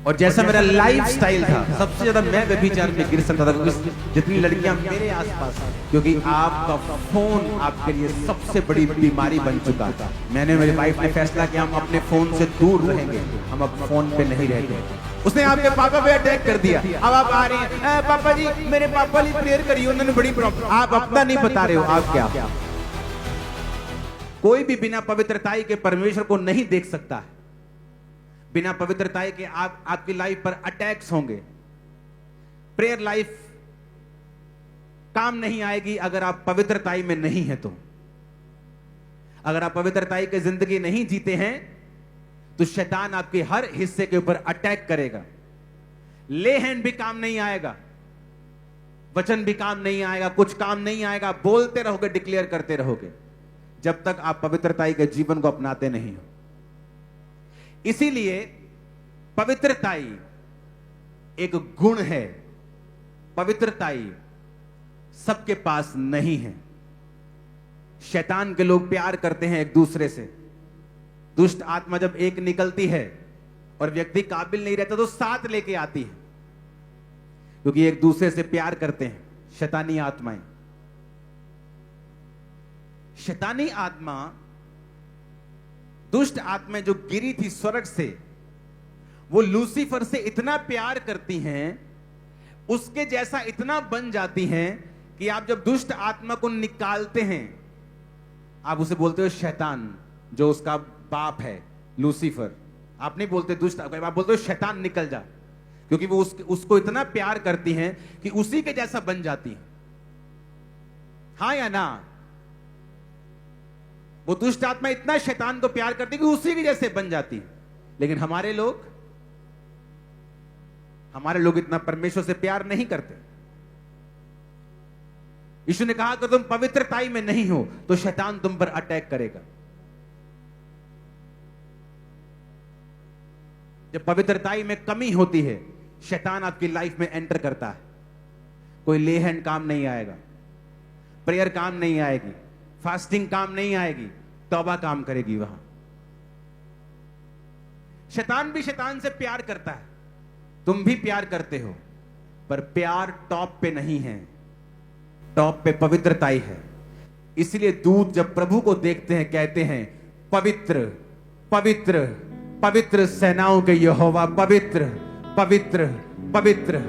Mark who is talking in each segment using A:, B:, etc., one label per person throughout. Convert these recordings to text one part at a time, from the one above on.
A: और जैसा मेरा लाइफ स्टाइल था, सबसे ज्यादा मैं व्यभिचार में गिर सकता था, क्योंकि जितनी लड़कियां मेरे आसपास, क्योंकि आपका फोन आपके लिए सबसे बड़ी बीमारी बन चुका था। मैंने मेरी वाइफ ने फैसला किया हम अपने फोन से दूर रहेंगे, हम अब फोन पे नहीं रहेंगे। उसने आपके पापा पे अटैक कर दिया, अब आप आ रही हैं पापा जी मेरे पापा लिए प्रेयर करिए, उन्होंने बड़ी प्रॉब्लम। आप अपना नहीं बता रहे हो, आप क्या? कोई भी बिना पवित्रताई के परमेश्वर को नहीं देख सकता है। बिना पवित्रताई के आपकी लाइफ पर अटैक्स होंगे। प्रेयर लाइफ काम नहीं आएगी अगर आप पवित्रताई में नहीं है तो। अगर आप पवित्रताई की जिंदगी नहीं जीते हैं तो शैतान आपके हर हिस्से के ऊपर अटैक करेगा। ले हैंड भी काम नहीं आएगा, वचन भी काम नहीं आएगा, कुछ काम नहीं आएगा। बोलते रहोगे, डिक्लेयर करते रहोगे, जब तक आप पवित्रताई के जीवन को अपनाते नहीं हो। इसीलिए पवित्रताई एक गुण है, पवित्रताई सबके पास नहीं है। शैतान के लोग प्यार करते हैं एक दूसरे से। दुष्ट आत्मा जब एक निकलती है और व्यक्ति काबिल नहीं रहता तो साथ लेके आती है, क्योंकि एक दूसरे से प्यार करते हैं। शैतानी आत्माएं, शैतानी आत्मा, दुष्ट आत्माएं जो गिरी थी स्वर्ग से, वो लूसीफर से इतना प्यार करती हैं, उसके जैसा इतना बन जाती हैं कि आप जब दुष्ट आत्मा को निकालते हैं, आप उसे बोलते हो शैतान, जो उसका बाप है लूसीफर। आप नहीं बोलते दुष्ट, आप बोलते हो शैतान निकल जा, क्योंकि वो उसको इतना प्यार करती हैं कि उसी के जैसा बन जाती है। हाँ या ना? वो दुष्ट आत्मा इतना शैतान को प्यार करती है कि उसी के जैसे बन जाती है। लेकिन हमारे लोग इतना परमेश्वर से प्यार नहीं करते। यीशु ने कहा कि तुम पवित्रताई में नहीं हो तो शैतान तुम पर अटैक करेगा। जब पवित्रताई में कमी होती है, शैतान आपकी लाइफ में एंटर करता है। कोई ले हैंड काम नहीं आएगा, प्रेयर काम नहीं आएगी, फास्टिंग काम नहीं आएगी, तौबा काम करेगी। वहां शैतान भी शैतान से प्यार करता है, तुम भी प्यार करते हो, पर प्यार टॉप पे नहीं है, टॉप पे पवित्रताई है। इसलिए दूत जब प्रभु को देखते हैं कहते हैं पवित्र पवित्र पवित्र सेनाओं के यहोवा, पवित्र पवित्र पवित्र।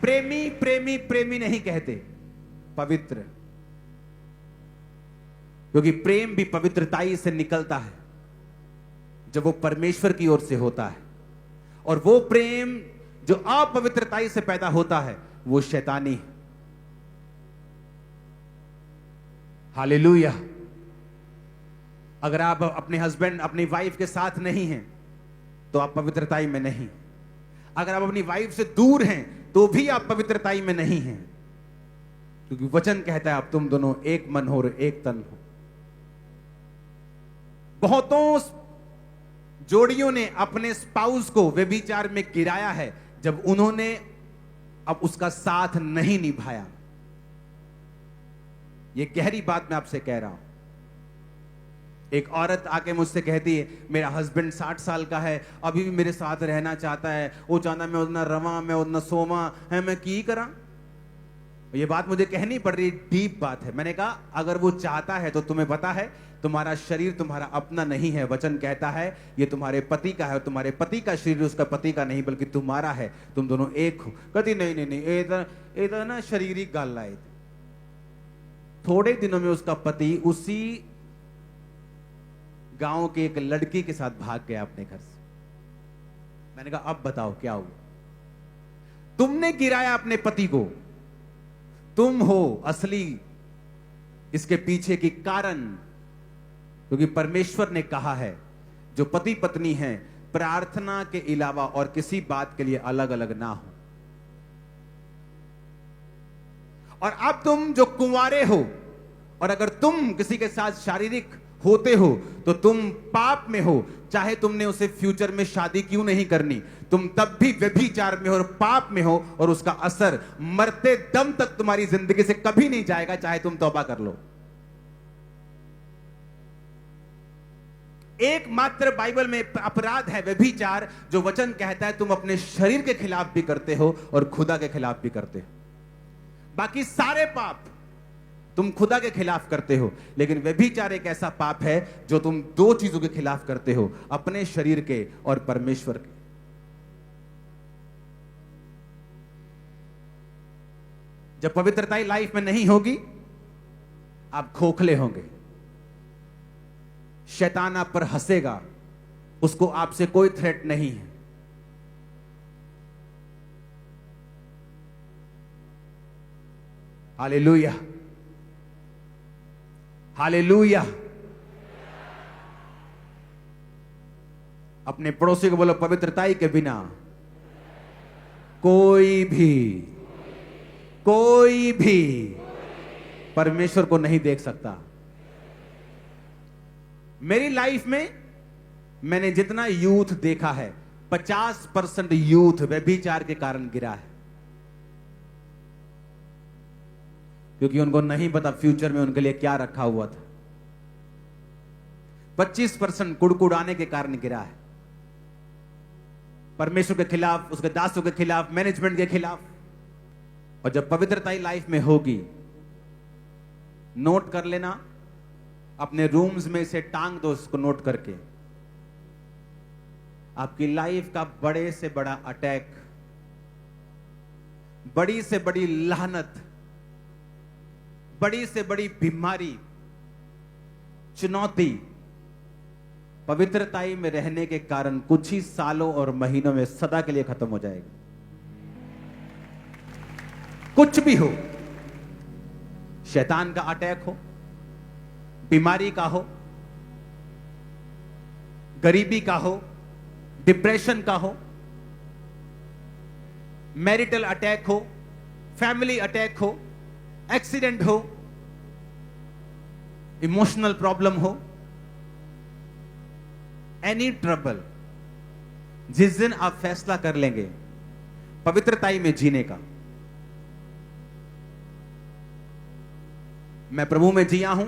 A: प्रेमी प्रेमी प्रेमी नहीं कहते, पवित्र, क्योंकि प्रेम भी पवित्रताई से निकलता है जब वो परमेश्वर की ओर से होता है। और वो प्रेम जो अपवित्रताई से पैदा होता है वो शैतानी है। हालेलुया। अगर आप अपने हस्बैंड अपनी वाइफ के साथ नहीं हैं तो आप पवित्रताई में नहीं। अगर आप अपनी वाइफ से दूर हैं तो भी आप पवित्रताई में नहीं हैं, क्योंकि वचन कहता है आप तुम दोनों एक मन हो और एक तन हो। बहुतों जोड़ियों ने अपने स्पाउस को व्यभिचार में गिराया है जब उन्होंने अब उसका साथ नहीं निभाया। यह गहरी बात मैं आपसे कह रहा हूं। एक औरत आके मुझसे कहती है मेरा हस्बैंड 60 साल का है, अभी भी मेरे साथ रहना चाहता है, वो चाहता मैं उतना रवा, मैं उतना सोमा है, मैं की करा। ये बात मुझे कहनी पड़ रही, डीप बात है। मैंने कहा अगर वो चाहता है तो तुम्हें पता है तुम्हारा शरीर तुम्हारा अपना नहीं है। वचन कहता है ये तुम्हारे पति का है, और तुम्हारे पति का शरीर उसका पति का नहीं बल्कि तुम्हारा है, तुम दोनों एक हो। कहती नहीं नहीं नहीं, ये ना शरीरिक गाल लाए थे। थोड़े दिनों में उसका पति उसी गांव के एक लड़की के साथ भाग गया अपने घर से। मैंने कहा अब बताओ क्या हुआ? तुमने गिराया अपने पति को, तुम हो असली इसके पीछे की कारण, क्योंकि परमेश्वर ने कहा है जो पति पत्नी हैं प्रार्थना के अलावा और किसी बात के लिए अलग अलग ना हो। और अब तुम जो कुंवारे हो और अगर तुम किसी के साथ शारीरिक होते हो तो तुम पाप में हो, चाहे तुमने उसे फ्यूचर में शादी क्यों नहीं करनी, तुम तब भी व्यभिचार में हो और पाप में हो, और उसका असर मरते दम तक तुम्हारी जिंदगी से कभी नहीं जाएगा, चाहे तुम तौबा कर लो। एकमात्र बाइबल में अपराध है व्यभिचार, जो वचन कहता है तुम अपने शरीर के खिलाफ भी करते हो और खुदा के खिलाफ भी करते हो। बाकी सारे पाप तुम खुदा के खिलाफ करते हो, लेकिन व्यभिचार एक ऐसा पाप है जो तुम दो चीजों के खिलाफ करते हो, अपने शरीर के और परमेश्वर के। जब पवित्रता लाइफ में नहीं होगी, आप खोखले होंगे, शैतान आप पर हंसेगा, उसको आपसे कोई थ्रेट नहीं है। Hallelujah, hallelujah. अपने पड़ोसी को बोलो, पवित्रता के बिना कोई भी परमेश्वर को नहीं देख सकता। मेरी लाइफ में मैंने जितना यूथ देखा है, 50% यूथ व्यभिचार के कारण गिरा है, क्योंकि उनको नहीं पता फ्यूचर में उनके लिए क्या रखा हुआ था। 25% कुड़कुड़ाने के कारण गिरा है, परमेश्वर के खिलाफ, उसके दासों के खिलाफ, मैनेजमेंट के खिलाफ। और जब पवित्रता लाइफ में होगी, नोट कर लेना, अपने रूम्स में से टांग दो उसको नोट करके। आपकी लाइफ का बड़े से बड़ा अटैक, बड़ी से बड़ी लानत, बड़ी से बड़ी बीमारी, चुनौती पवित्रताई में रहने के कारण कुछ ही सालों और महीनों में सदा के लिए खत्म हो जाएगी। कुछ भी हो, शैतान का अटैक हो, बीमारी का हो, गरीबी का हो, डिप्रेशन का हो, मैरिटल अटैक हो, फैमिली अटैक हो, एक्सीडेंट हो, इमोशनल प्रॉब्लम हो, एनी ट्रबल, जिस दिन आप फैसला कर लेंगे पवित्रताई में जीने का। मैं प्रभु में जिया हूं,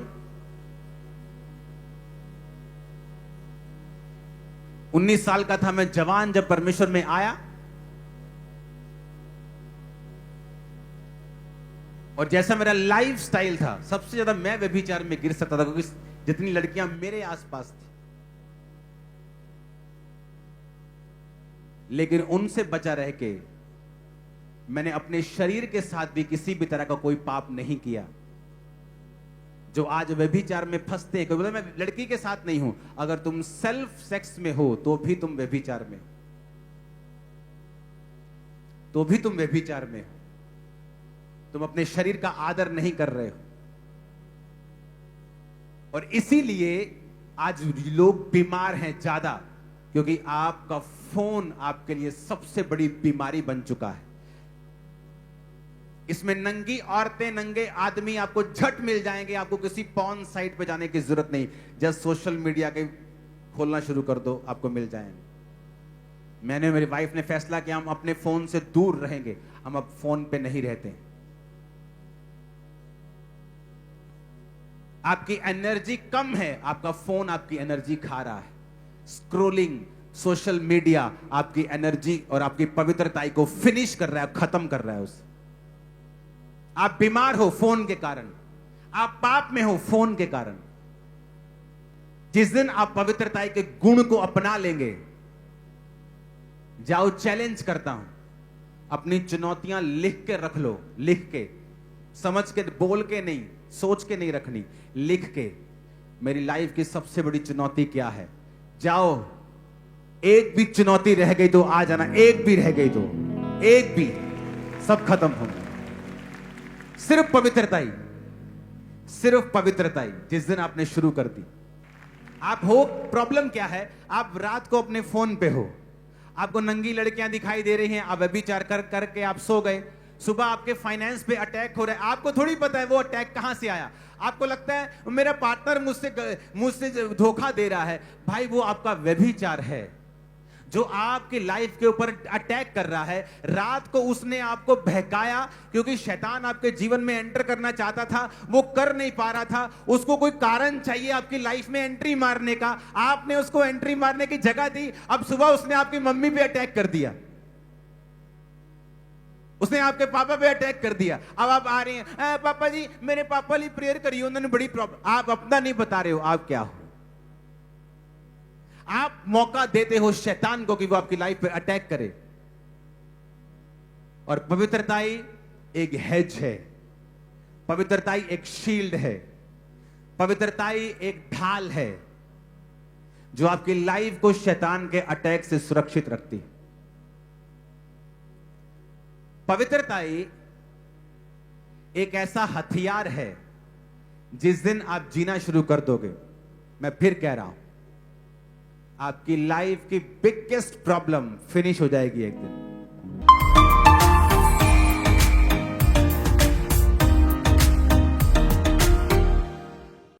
A: 19 साल का था मैं जवान जब परमेश्वर में आया, और जैसा मेरा लाइफ स्टाइल था, सबसे ज्यादा मैं व्यभिचार में गिर सकता था, क्योंकि जितनी लड़कियां मेरे आसपास थी, लेकिन उनसे बचा रह के मैंने अपने शरीर के साथ भी किसी भी तरह का कोई पाप नहीं किया। जो आज व्यभिचार में फंसते हैं, कोई बोलता मैं लड़की के साथ नहीं हूं, अगर तुम सेल्फ सेक्स में हो तो भी तुम व्यभिचार में, तो भी तुम व्यभिचार में हो। तुम अपने शरीर का आदर नहीं कर रहे हो, और इसीलिए आज लोग बीमार हैं ज्यादा, क्योंकि आपका फोन आपके लिए सबसे बड़ी बीमारी बन चुका है। इसमें नंगी औरतें, नंगे आदमी आपको झट मिल जाएंगे, आपको किसी पॉर्न साइट पे जाने की जरूरत नहीं, जस्ट सोशल मीडिया के खोलना शुरू कर दो, आपको मिल जाएंगे। मैंने, मेरी वाइफ ने फैसला किया हम अपने फोन से दूर रहेंगे, हम अब फोन पे नहीं रहते। आपकी एनर्जी कम है, आपका फोन आपकी एनर्जी खा रहा है। स्क्रोलिंग, सोशल मीडिया आपकी एनर्जी और आपकी पवित्रताई को फिनिश कर रहा है, खत्म कर रहा है उसे। आप बीमार हो फोन के कारण, आप पाप में हो फोन के कारण। जिस दिन आप पवित्रताई के गुण को अपना लेंगे, जाओ चैलेंज करता हूं, अपनी चुनौतियां लिख के रख लो, लिख के, समझ के, बोल के नहीं, सोच के नहीं रखनी, लिख के। मेरी लाइफ की सबसे बड़ी चुनौती क्या है? जाओ, एक भी चुनौती रह गई तो आ जाना, एक भी रह गई तो, एक भी, सब खत्म होंगे। सिर्फ पवित्रताई, सिर्फ पवित्रताई जिस दिन आपने शुरू कर दी। आप हो, प्रॉब्लम क्या है? आप रात को अपने फोन पे हो, आपको नंगी लड़कियां दिखाई दे रही हैं, आप व्यभिचार कर करके आप सो गए, सुबह आपके फाइनेंस पे अटैक हो रहा है, आपको थोड़ी पता है वो अटैक कहां से आया। आपको लगता है मेरा पार्टनर मुझसे धोखा दे रहा है। भाई वो आपका व्यभिचार है। जो आपकी लाइफ के ऊपर अटैक कर रहा है, रात को उसने आपको बहकाया क्योंकि शैतान आपके जीवन में एंटर करना चाहता था, वो कर नहीं पा रहा था, उसको कोई कारण चाहिए आपकी लाइफ में एंट्री मारने का, आपने उसको एंट्री मारने की जगह दी, अब सुबह उसने आपकी मम्मी पे अटैक कर दिया, उसने आपके पापा पे अटैक कर दिया। अब आप आ रहे हैं, पापा जी मेरे पापा लिए प्रेयर करिए, उन्होंने बड़ी प्रॉब्लम। आप अपना नहीं बता रहे हो आप क्या हो। आप मौका देते हो शैतान को कि वो आपकी लाइफ पे अटैक करे। और पवित्रताई एक हेज है, पवित्रताई एक शील्ड है, पवित्रताई एक ढाल है जो आपकी लाइफ को शैतान के अटैक से सुरक्षित रखती है। पवित्रताई एक ऐसा हथियार है, जिस दिन आप जीना शुरू कर दोगे, मैं फिर कह रहा हूं, आपकी लाइफ की बिगेस्ट प्रॉब्लम फिनिश हो जाएगी एक दिन।